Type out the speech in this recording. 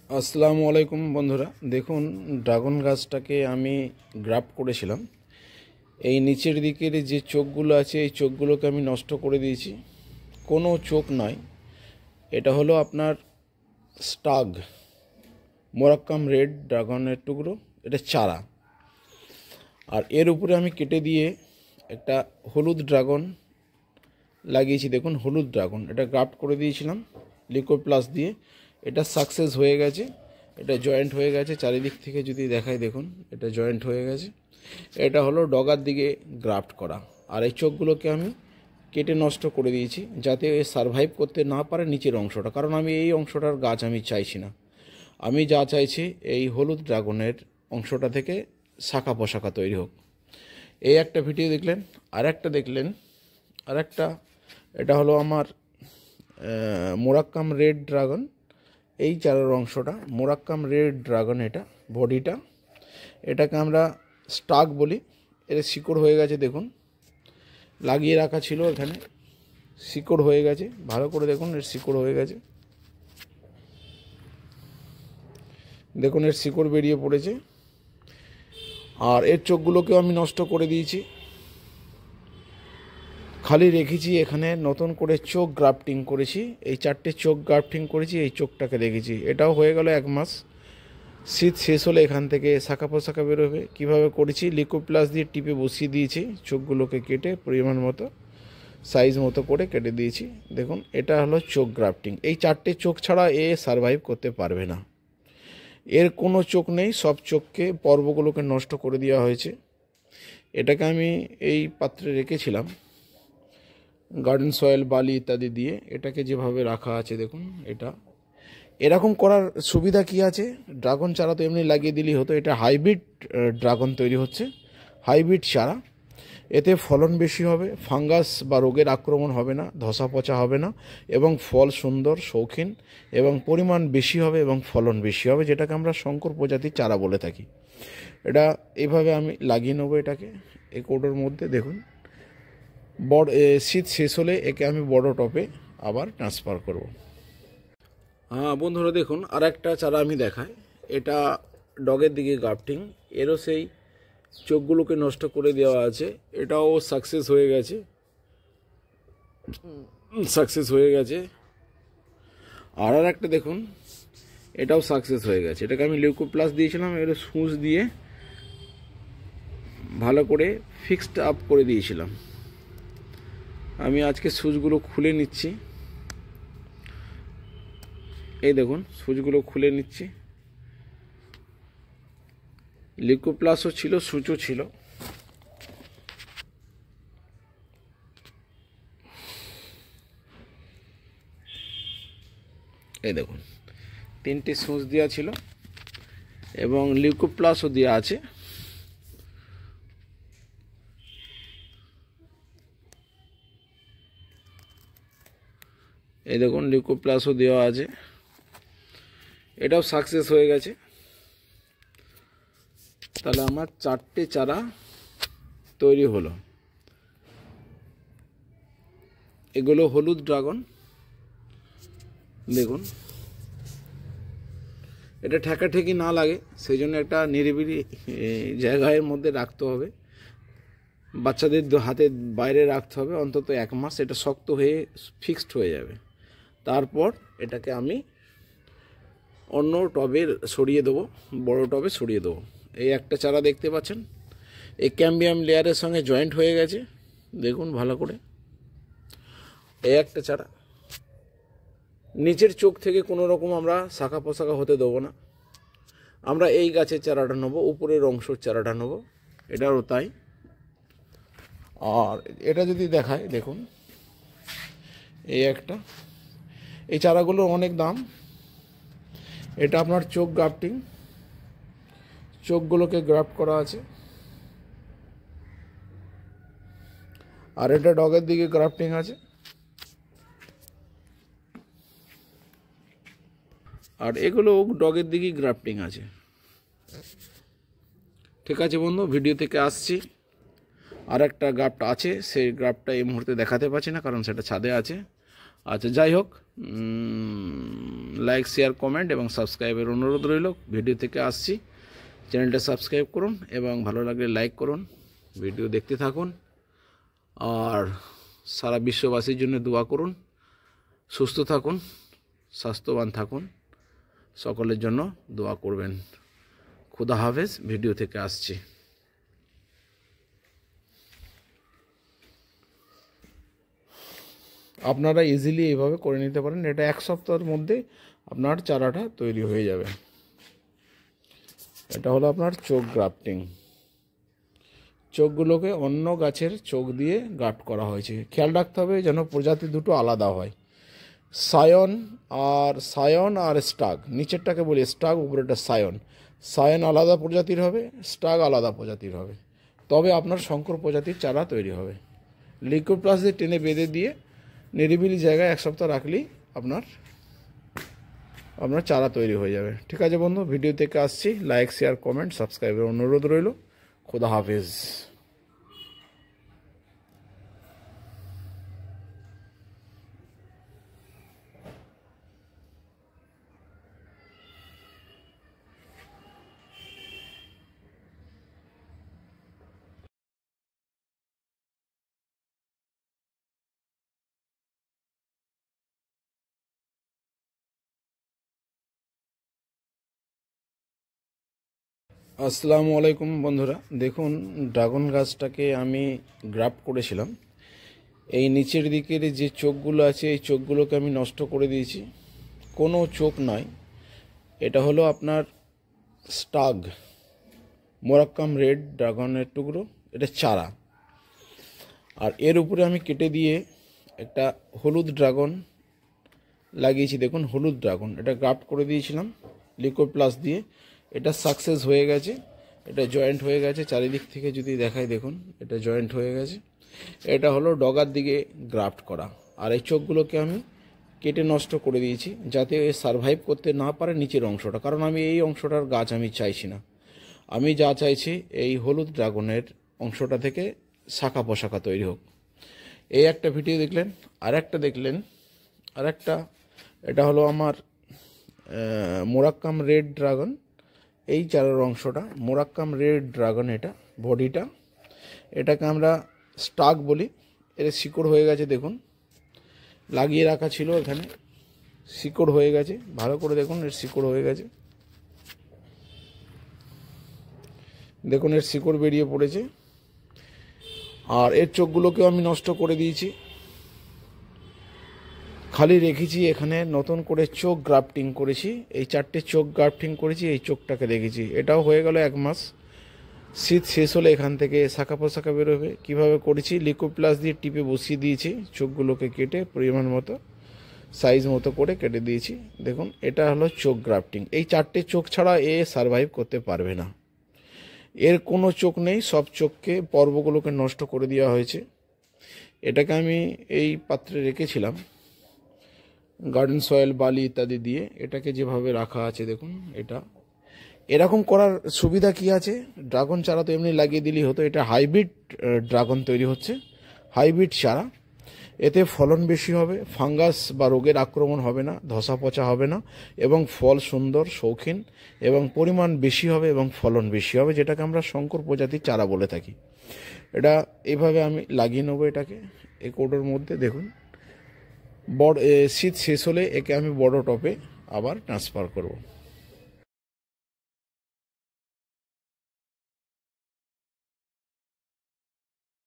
আসসালামু আলাইকুম বন্ধুরা, দেখুন ড্রাগন গাছটাকে আমি গ্রাফট করেছিলাম। এই নিচের দিকের যে চোখগুলো আছে এই চোখগুলোকে আমি নষ্ট করে দিয়েছি। কোনো চোখ নয়, এটা হলো আপনার স্টাগ মোরাক্কাম রেড ড্রাগনের টুকরো, এটা চারা। আর এর উপরে আমি কেটে দিয়ে একটা হলুদ ড্রাগন লাগিয়েছি। দেখুন হলুদ ড্রাগন, এটা গ্রাফট করে দিয়েছিলাম লিকুইড প্লাস দিয়ে। এটা সাকসেস হয়ে গেছে, এটা জয়েন্ট হয়ে গেছে। চারিদিক থেকে যদি দেখাই দেখুন এটা জয়েন্ট হয়ে গেছে। এটা হলো ডগার দিকে গ্রাফট করা। আর এই চোখগুলোকে আমি কেটে নষ্ট করে দিয়েছি যাতে সারভাইভ করতে না পারে নিচের অংশটা, কারণ আমি এই অংশটার গাছ আমি চাইছি না। আমি যা চাইছি এই হলুদ ড্রাগনের অংশটা থেকে শাখা পোশাখা তৈরি হোক। এই একটা ভিডিও দেখলেন। আর একটা দেখলেন, আর একটা, এটা হলো আমার মোরাক্কাম রেড ড্রাগন। এই চারার অংশটা মোরাক্কাম রেড ড্রাগন, এটা বডিটা, এটাকে আমরা স্টাক বলি। এর শিকড় হয়ে গেছে, দেখুন লাগিয়ে রাখা ছিল, এখানে শিকড় হয়ে গেছে। ভালো করে দেখুন, এর শিকড় হয়ে গেছে, দেখুন এর শিকড় বেরিয়ে পড়েছে। আর এর চোখগুলোকেও আমি নষ্ট করে দিয়েছি, খালি রেখেছি এখানে নতুন করে চোখ গ্রাফটিং করেছি। এই চারটে চোখ গ্রাফটিং করেছি, এই চোখটাকে রেখেছি। এটাও হয়ে গেল 1 মাস। শীত শেষ হলে এখান থেকে শাখা পোশাখা বেরোবে। কীভাবে করেছি, লিকুইড প্লাস দিয়ে টিপে বসিয়ে দিয়েছি, চোখগুলোকে কেটে পরিমাণ মতো সাইজ মতো করে কেটে দিয়েছি। দেখুন এটা হলো চোখ গ্রাফটিং। এই চারটে চোখ ছাড়া এ সারভাইভ করতে পারবে না, এর কোনো চোখ নেই। সব চোখকে পর্বগুলোকে নষ্ট করে দেওয়া হয়েছে। এটাকে আমি এই পাত্রে রেখেছিলাম গার্ডেন সয়েল, বালি ইত্যাদি দিয়ে। এটাকে যেভাবে রাখা আছে দেখুন, এটা এরকম করার সুবিধা কি আছে, ড্রাগন চারা তো এমনি লাগিয়ে দিলেই হতো। এটা হাইব্রিড ড্রাগন তৈরি হচ্ছে, হাইব্রিড চারা। এতে ফলন বেশি হবে, ফাঙ্গাস বা রোগের আক্রমণ হবে না, ধসা পচা হবে না, এবং ফল সুন্দর শৌখিন এবং পরিমাণ বেশি হবে এবং ফলন বেশি হবে, যেটাকে আমরা শঙ্কর প্রজাতির চারা বলে থাকি। এটা এইভাবে আমি লাগিয়ে নেবো এটাকে এই কৌটোর মধ্যে। দেখুন বড় শীত শেষ হলে একে আমি বড় টবে আবার ট্রান্সফার করব। হ্যাঁ বন্ধুরা দেখুন, আর একটা চারা আমি দেখাই। এটা ডগের দিকে গ্রাফটিং, এরও সেই চোখগুলোকে নষ্ট করে দেওয়া আছে। এটাও সাকসেস হয়ে গেছে, সাকসেস হয়ে গেছে। আর একটা দেখুন, এটাও সাকসেস হয়ে গেছে। এটাকে আমি লিউকো প্লাস দিয়েছিলাম, এর সুচ দিয়ে ভালো করে ফিক্সড আপ করে দিয়েছিলাম। আমি আজকে সুচগুলো খুলে নিচ্ছি, এই দেখুন সুচগুলো খুলে নিচ্ছি। লিকো প্লাসও ছিল, সুচও ছিল। এই দেখুন 3টে সুচ দেওয়া ছিল এবং লিকো প্লাসও দেওয়া আছে। এই দেখুন লিকো প্লাসও দেওয়া আছে, এটাও সাকসেস হয়ে গেছে। তাহলে আমার 4টে চারা তৈরি হলো। এগুলো হলুদ ড্রাগন। দেখুন এটা ঠেকাঠেকি না লাগে সেই জন্য একটা নিরিবিলি জায়গার মধ্যে রাখতে হবে, বাচ্চাদের হাতে বাইরে রাখতে হবে অন্তত 1 মাস। এটা শক্ত হয়ে ফিক্সড হয়ে যাবে। তারপর এটাকে আমি অন্য টবে সরিয়ে দেবো, বড় টবে সরিয়ে দেবো। এই একটা চারা দেখতে পাচ্ছেন, এই ক্যাম্বিয়াম লেয়ারের সঙ্গে জয়েন্ট হয়ে গেছে, দেখুন ভালো করে। এই একটা চারা, নিচের চোখ থেকে কোনো রকম আমরা শাখা পোশাখা হতে দেবো না। আমরা এই গাছের চারাটা নেবো, উপরের অংশের চারাটা নেবো, এটারও তাই। আর এটা যদি দেখায় দেখুন, এই একটা, এই চারাগুলোর অনেক দাম। এটা আপনার চোখ গ্রাফটিং, চোখগুলোকে গ্রাফট করা আছে। আর এটা ডগের দিকে গ্রাফটিং আছে। আর এগুলো ডগের দিকেই গ্রাফটিং আছে। ঠিক আছে বন্ধু, ভিডিও থেকে আসছি। আর একটা গ্রাফট আছে, সেই গ্রাফটটা এই মুহূর্তে দেখাতে পারছি না কারণ সেটা ছাদে আছে। আচ্ছা, যাই হোক, লাইক শেয়ার কমেন্ট এবং সাবস্ক্রাইবের অনুরোধ রইল। ভিডিও থেকে আসছি, চ্যানেলটা সাবস্ক্রাইব করুন এবং ভালো লাগলে লাইক করুন, ভিডিও দেখতে থাকুন আর সারা বিশ্ববাসীর জন্য দোয়া করুন। সুস্থ থাকুন, স্বাস্থ্যবান থাকুন, সকলের জন্য দোয়া করবেন। খুদা হাফেজ। ভিডিও থেকে আসছি। আপনারা ইজিলি এইভাবে করে নিতে পারেন। এটা 1 সপ্তাহের মধ্যে আপনার চারাটা তৈরি হয়ে যাবে। এটা হলো আপনার চোখ গ্রাফটিং। চোখগুলোকে অন্য গাছের চোখ দিয়ে গ্রাফট করা হয়েছে। খেয়াল রাখতে হবে যেন প্রজাতি দুটো আলাদা হয়। সায়ন আর স্টাগ, নিচেরটাকে বলি স্টাগ, উপরেটা সায়ন। সায়ন আলাদা প্রজাতির হবে, স্টাগ আলাদা প্রজাতির হবে, তবে আপনার শঙ্কর প্রজাতির চারা তৈরি হবে। লিকুইড প্লাস দিয়ে টেনে বেঁধে দিয়ে নিরিবিলি জায়গায় 1 সপ্তাহ রাখলেই আপনার চারা তৈরি হয়ে যাবে। ঠিক আছে বন্ধু, ভিডিও থেকে আসছি। লাইক শেয়ার কমেন্ট সাবস্ক্রাইবের অনুরোধ রইল। খুদা হাফেজ। আসসালামু আলাইকুম বন্ধুরা, দেখুন ড্রাগন গাছটাকে আমি গ্রাফট করেছিলাম। এই নিচের দিকের যে চোখগুলো আছে এই চোখগুলোকে আমি নষ্ট করে দিয়েছি। কোনো চোখ নয়, এটা হলো আপনার স্টাগ, মোরাক্কাম রেড ড্রাগনের টুকরো, এটা চারা। আর এর উপরে আমি কেটে দিয়ে একটা হলুদ ড্রাগন লাগিয়েছি। দেখুন হলুদ ড্রাগন, এটা গ্রাফট করে দিয়েছিলাম লিকুইড প্লাস দিয়ে। এটা সাকসেস হয়ে গেছে, এটা জয়েন্ট হয়ে গেছে। চারিদিক থেকে যদি দেখাই দেখুন এটা জয়েন্ট হয়ে গেছে। এটা হলো ডগার দিকে গ্রাফট করা। আর এই চোখগুলোকে আমি কেটে নষ্ট করে দিয়েছি যাতে এ সারভাইভ করতে না পারে নিচের অংশটা, কারণ আমি এই অংশটার গাছ আমি চাইছি না। আমি যা চাইছি এই হলুদ ড্রাগনের অংশটা থেকে শাখা পোশাখা তৈরি হোক। এই একটা ভিডিও দেখলেন। আরেকটা দেখলেন, এটা হলো আমার মোরাক্কাম রেড ড্রাগন। এই চারার অংশটা মোরাক্কাম রেড ড্রাগন, এটা বডিটা, এটাকে আমরা স্টাগ বলি। এর শিকড় হয়ে গেছে, দেখুন লাগিয়ে রাখা ছিল, এখানে শিকড় হয়ে গেছে। ভালো করে দেখুন, এর শিকড় হয়ে গেছে, দেখুন এর শিকড় বেরিয়ে পড়েছে। আর এর চোখগুলোকেও আমি নষ্ট করে দিয়েছি, খালি রেখেছি। এখানে নতুন করে চোখ গ্রাফটিং করেছি, এই 4টে চোখ গ্রাফটিং করেছি, এই চোখটাকে রেখেছি। এটাও হয়ে গেল 1 মাস। শীত শেষ হলে এখান থেকে শাখা পোশাখা বেরোবে। কীভাবে করেছি, লিকুইড প্লাস দিয়ে টিপে বসিয়ে দিয়েছি, চোখগুলোকে কেটে পরিমাণ মতো সাইজ মতো করে কেটে দিয়েছি। দেখুন এটা হলো চোখ গ্রাফটিং। এই 4টে চোখ ছাড়া এ সারভাইভ করতে পারবে না। এর কোনো চোখ নেই, সব চোখকে পর্বগুলোকে নষ্ট করে দেওয়া হয়েছে। এটাকে আমি এই পাত্রে রেখেছিলাম গার্ডেন সয়েল, বালি ইত্যাদি দিয়ে। এটাকে যেভাবে রাখা আছে দেখুন, এটা এরকম করার সুবিধা কি আছে, ড্রাগন চারা তো এমনি লাগিয়ে দিলেই হতো। এটা হাইব্রিড ড্রাগন তৈরি হচ্ছে, হাইব্রিড চারা। এতে ফলন বেশি হবে, ফাঙ্গাস বা রোগের আক্রমণ হবে না, ধসা পচা হবে না, এবং ফল সুন্দর শৌখিন এবং পরিমাণ বেশি হবে এবং ফলন বেশি হবে, যেটাকে আমরা শঙ্কর প্রজাতির চারা বলে থাকি। এটা এইভাবে আমি লাগিয়ে নেবো এটাকে এই কৌটোর মধ্যে। দেখুন শীত শেষ হলে একে আমি বড় টবে আবার ট্রান্সফার করব।